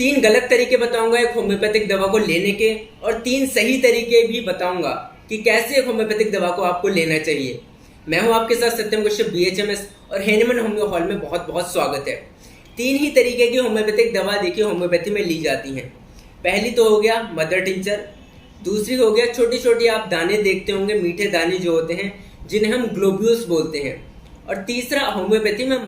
तीन गलत तरीके बताऊंगा एक होम्योपैथिक दवा को लेने के, और तीन सही तरीके भी बताऊंगा कि कैसे एक होम्योपैथिक दवा को आपको लेना चाहिए। मैं हूं आपके साथ सत्यम कश्यप BHMS, और हेनमन होम्यो हॉल में बहुत बहुत स्वागत है। तीन ही तरीके की होम्योपैथिक दवा देखिए होम्योपैथी में ली जाती हैं। पहली तो हो गया मदर टिंचर, दूसरी हो गया छोटी छोटी आप दाने देखते होंगे, मीठे दाने जो होते हैं जिन्हें हम ग्लोब्यूल्स बोलते हैं, और तीसरा होम्योपैथी में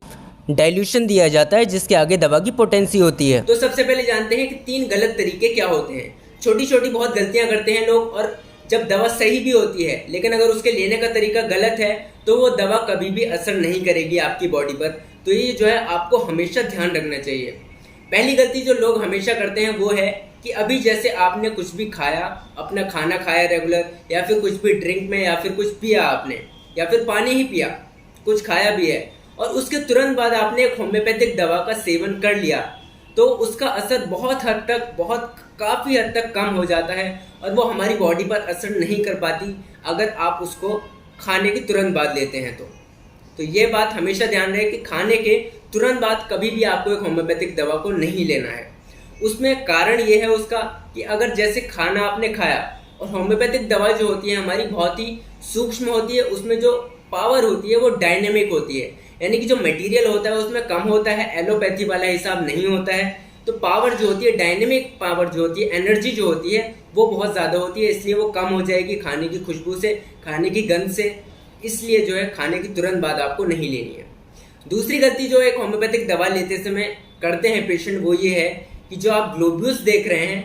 डाइल्यूशन दिया जाता है जिसके आगे दवा की पोटेंसी होती है। तो सबसे पहले जानते हैं कि तीन गलत तरीके क्या होते हैं। छोटी छोटी बहुत गलतियां करते हैं लोग, और जब दवा सही भी होती है लेकिन अगर उसके लेने का तरीका गलत है तो वो दवा कभी भी असर नहीं करेगी आपकी बॉडी पर। तो ये जो है आपको हमेशा ध्यान रखना चाहिए। पहली गलती जो लोग हमेशा करते हैं वो है कि अभी जैसे आपने कुछ भी खाया, अपना खाना खाया रेगुलर, या फिर कुछ भी ड्रिंक में, या फिर कुछ पिया आपने, या फिर पानी ही पिया, कुछ खाया भी है, और उसके तुरंत बाद आपने एक होम्योपैथिक दवा का सेवन कर लिया, तो उसका असर बहुत हद तक, काफ़ी हद तक कम हो जाता है, और वो हमारी बॉडी पर असर नहीं कर पाती अगर आप उसको खाने के तुरंत बाद लेते हैं तो ये बात हमेशा ध्यान रहे कि खाने के तुरंत बाद कभी भी आपको एक होम्योपैथिक दवा को नहीं लेना है। उसमें कारण ये है उसका कि अगर जैसे खाना आपने खाया, और होम्योपैथिक दवा जो होती है हमारी बहुत ही सूक्ष्म होती है, उसमें जो पावर होती है वो डायनेमिक होती है, यानी कि जो मटेरियल होता है उसमें कम होता है, एलोपैथी वाला हिसाब नहीं होता है। तो पावर जो होती है, डायनेमिक पावर जो होती है, एनर्जी जो होती है वो बहुत ज़्यादा होती है, इसलिए वो कम हो जाएगी खाने की खुशबू से, खाने की गंध से, इसलिए जो है खाने की तुरंत बाद आपको नहीं लेनी है। दूसरी गलती जो एक होम्योपैथिक दवा लेते समय करते हैं पेशेंट वो ये है कि जो आप ग्लोब्यूल्स देख रहे हैं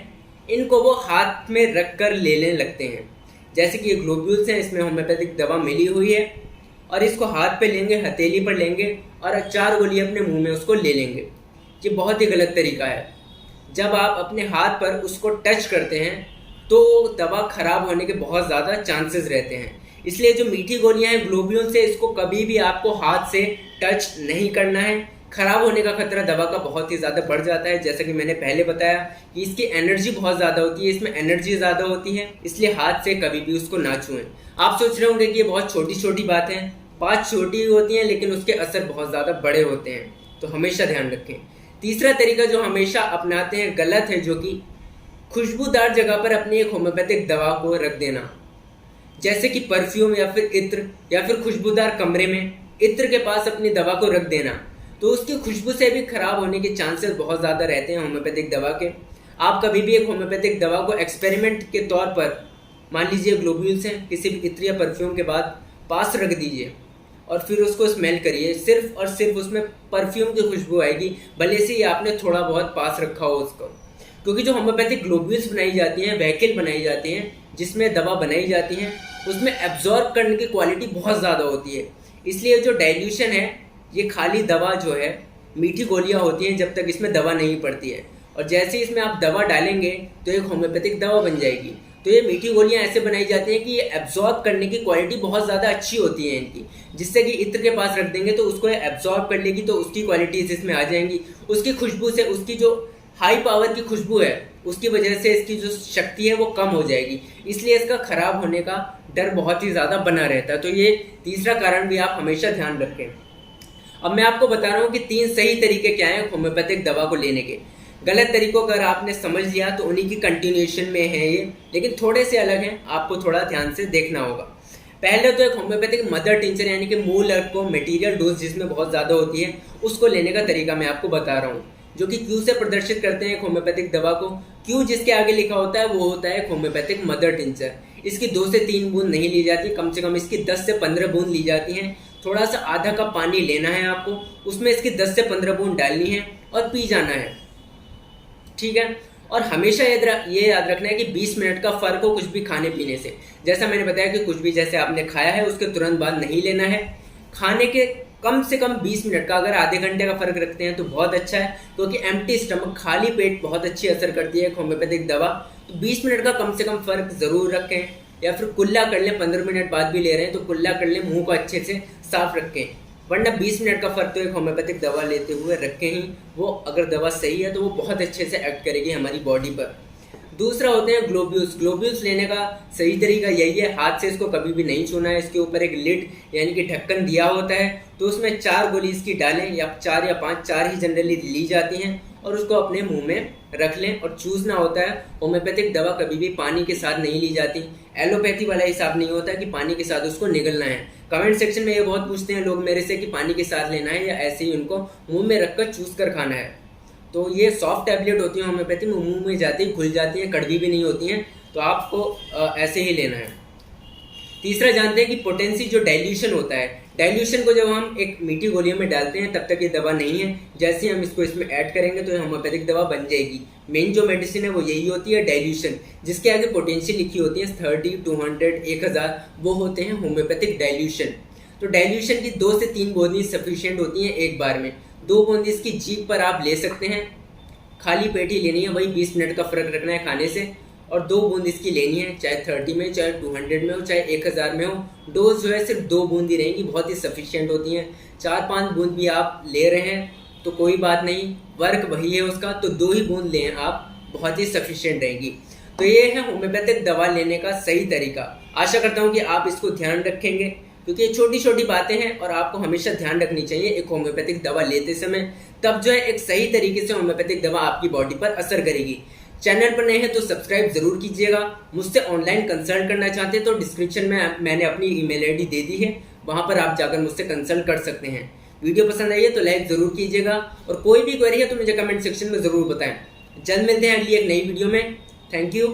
इनको वो हाथ में रख कर लेने लगते हैं। जैसे कि ये ग्लोब्यूल्स हैं, इसमें होम्योपैथिक दवा मिली हुई है, और इसको हाथ पे लेंगे, हथेली पर लेंगे, और 4 गोली अपने मुंह में उसको ले लेंगे। ये बहुत ही गलत तरीका है। जब आप अपने हाथ पर उसको टच करते हैं तो दवा खराब होने के बहुत ज़्यादा चांसेस रहते हैं, इसलिए जो मीठी गोलियां हैं ग्लोब्यूल से, इसको कभी भी आपको हाथ से टच नहीं करना है। खराब होने का खतरा दवा का बहुत ही ज़्यादा बढ़ जाता है। जैसा कि मैंने पहले बताया कि इसकी एनर्जी बहुत ज़्यादा होती है, इसमें एनर्जी ज़्यादा होती है, इसलिए हाथ से कभी भी उसको ना छुएं। आप सोच रहे होंगे कि ये बहुत छोटी छोटी बात है, बात छोटी होती है लेकिन उसके असर बहुत ज़्यादा बड़े होते हैं, तो हमेशा ध्यान रखें। तीसरा तरीका जो हमेशा अपनाते हैं गलत है, जो कि खुशबूदार जगह पर अपनी एक होम्योपैथिक दवा को रख देना, जैसे कि परफ्यूम या फिर इत्र, या फिर खुशबूदार कमरे में इत्र के पास अपनी दवा को रख देना, तो उसकी खुशबू से भी खराब होने के चांसेस बहुत ज़्यादा रहते हैं होम्योपैथिक दवा के। आप कभी भी एक होम्योपैथिक दवा को एक्सपेरिमेंट के तौर पर, मान लीजिए ग्लोब्यूल्स हैं, किसी भी इत्र या परफ्यूम के बाद पास रख दीजिए और फिर उसको स्मेल करिए, सिर्फ और सिर्फ उसमें परफ्यूम की खुशबू आएगी, भले से ही आपने थोड़ा बहुत पास रखा हो उसको। क्योंकि जो होम्योपैथिक ग्लोब्यूल्स बनाई जाती हैं, वहीकल बनाई जाती हैं जिसमें दवा बनाई जाती हैं, उसमें एब्जॉर्ब करने की क्वालिटी बहुत ज़्यादा होती है, इसलिए जो डाइल्यूशन है ये खाली दवा जो है, मीठी गोलियां होती हैं जब तक इसमें दवा नहीं पड़ती है, और जैसे ही इसमें आप दवा डालेंगे तो एक होम्योपैथिक दवा बन जाएगी। तो ये मीठी गोलियां ऐसे बनाई जाती हैं कि ये एब्जॉर्ब करने की क्वालिटी बहुत ज़्यादा अच्छी होती है इनकी, जिससे कि इत्र के पास रख देंगे तो उसको एब्जॉर्ब कर लेगी, तो उसकी क्वालिटीज इसमें आ जाएंगी। उसकी खुशबू से, उसकी जो हाई पावर की खुशबू है उसकी वजह से इसकी जो शक्ति है वो कम हो जाएगी, इसलिए इसका खराब होने का डर बहुत ही ज़्यादा बना रहता है। तो ये तीसरा कारण भी आप हमेशा ध्यान रखें। अब मैं आपको बता रहा हूँ कि तीन सही तरीके क्या हैं होम्योपैथिक दवा को लेने के। गलत तरीकों अगर आपने समझ लिया तो उन्हीं की कंटिन्यूएशन में है ये, लेकिन थोड़े से अलग हैं, आपको थोड़ा ध्यान से देखना होगा। पहले तो एक होम्योपैथिक मदर टिंचर, यानी कि मूल अर्क को मटेरियल डोज जिसमें बहुत ज़्यादा होती है, उसको लेने का तरीका मैं आपको बता रहा हूँ, जो कि क्यू से प्रदर्शित करते हैं एक होम्योपैथिक दवा को। क्यू जिसके आगे लिखा होता है वो होता है एक होम्योपैथिक मदर टिंचर। इसकी 2 से 3 बूंद नहीं ली जाती, कम से कम इसकी 10 से 15 बूंद ली जाती हैं। थोड़ा सा आधा कप पानी लेना है आपको, उसमें इसकी 10 से 15 बूंद डालनी है और पी जाना है, ठीक है। और हमेशा ये याद रखना है कि 20 मिनट का फ़र्क हो कुछ भी खाने पीने से। जैसा मैंने बताया कि कुछ भी जैसे आपने खाया है उसके तुरंत बाद नहीं लेना है। खाने के कम से कम 20 मिनट का, अगर आधे घंटे का फ़र्क रखते हैं तो बहुत अच्छा है, क्योंकि एम्प्टी स्टमक, खाली पेट बहुत अच्छी असर करती है होम्योपैथिक दवा। तो 20 मिनट का कम से कम फ़र्क ज़रूर रखें, या फिर कुल्ला कर लें, 15 मिनट बाद भी ले रहे हैं तो कुल्ला कर लें, मुंह को अच्छे से साफ रखें, वरना 20 मिनट का फ़र्क तो एक होम्योपैथिक दवा लेते हुए रखें ही। वो अगर दवा सही है तो वो बहुत अच्छे से एक्ट करेगी हमारी बॉडी पर। दूसरा होते हैं ग्लोब्यूल्स। ग्लोब्यूल्स लेने का सही तरीका यही है, हाथ से इसको कभी भी नहीं छूना है। इसके ऊपर एक लिड यानी कि ढक्कन दिया होता है, तो उसमें 4 गोली इसकी डालें, या 4 या 5, 4 ही जनरली ली जाती हैं, और उसको अपने मुंह में रख लें और चूसना होता है। होम्योपैथिक दवा कभी भी पानी के साथ नहीं ली जाती। एलोपैथी वाला हिसाब नहीं होता कि पानी के साथ उसको निगलना है। कमेंट सेक्शन में ये बहुत पूछते हैं लोग मेरे से कि पानी के साथ लेना है या ऐसे ही उनको मुंह में रखकर चूस कर खाना है। तो ये सॉफ्ट टैबलेट होती है होम्योपैथी में, मुंह में जाती है, घुल जाती है, कड़वी भी नहीं होती हैं, तो आपको ऐसे ही लेना है। तीसरा जानते हैं कि पोटेंसी जो डाइल्यूशन होता है, डाइल्यूशन को जब हम एक मीठी गोलियों में डालते हैं तब तक ये दवा नहीं है, जैसे ही हम इसको इसमें ऐड करेंगे तो होम्योपैथिक दवा बन जाएगी। मेन जो मेडिसिन है वो यही होती है डाइल्यूशन, जिसके आगे पोटेंसी लिखी होती है 30, 200, 1000, वो होते हैं होम्योपैथिक डाइल्यूशन। तो डाइल्यूशन की 2 से 3 बूंदी सफिशिएंट होती हैं एक बार में। 2 बूंदी इसकी जीभ पर आप ले सकते हैं, खाली पेट ही लेनी है, वही 20 मिनट का फर्क रखना है खाने से। और 2 बूंद इसकी लेनी है, चाहे 30 में, चाहे 200 में हो, चाहे 1000 में हो। डोज जो है सिर्फ 2 बूंदी रहेंगी, बहुत ही सफिशिएंट होती हैं। 4-5 बूंद भी आप ले रहे हैं तो कोई बात नहीं, वर्क वही है उसका, तो 2 ही बूंद लें आप, बहुत ही सफिशिएंट रहेंगी। तो ये है होम्योपैथिक दवा लेने का सही तरीका। आशा करता हूँ कि आप इसको ध्यान रखेंगे, क्योंकि ये छोटी छोटी बातें हैं और आपको हमेशा ध्यान रखनी चाहिए एक होम्योपैथिक दवा लेते समय, तब जो है एक सही तरीके से होम्योपैथिक दवा आपकी बॉडी पर असर करेगी। चैनल पर नए हैं तो सब्सक्राइब जरूर कीजिएगा। मुझसे ऑनलाइन कंसल्ट करना चाहते हैं तो डिस्क्रिप्शन में मैंने अपनी ईमेल आईडी दे दी है, वहां पर आप जाकर मुझसे कंसल्ट कर सकते हैं। वीडियो पसंद आई है तो लाइक जरूर कीजिएगा और कोई भी क्वेरी है तो मुझे कमेंट सेक्शन में जरूर बताएं। जल्द मिलते हैं अगली एक नई वीडियो में। Thank you.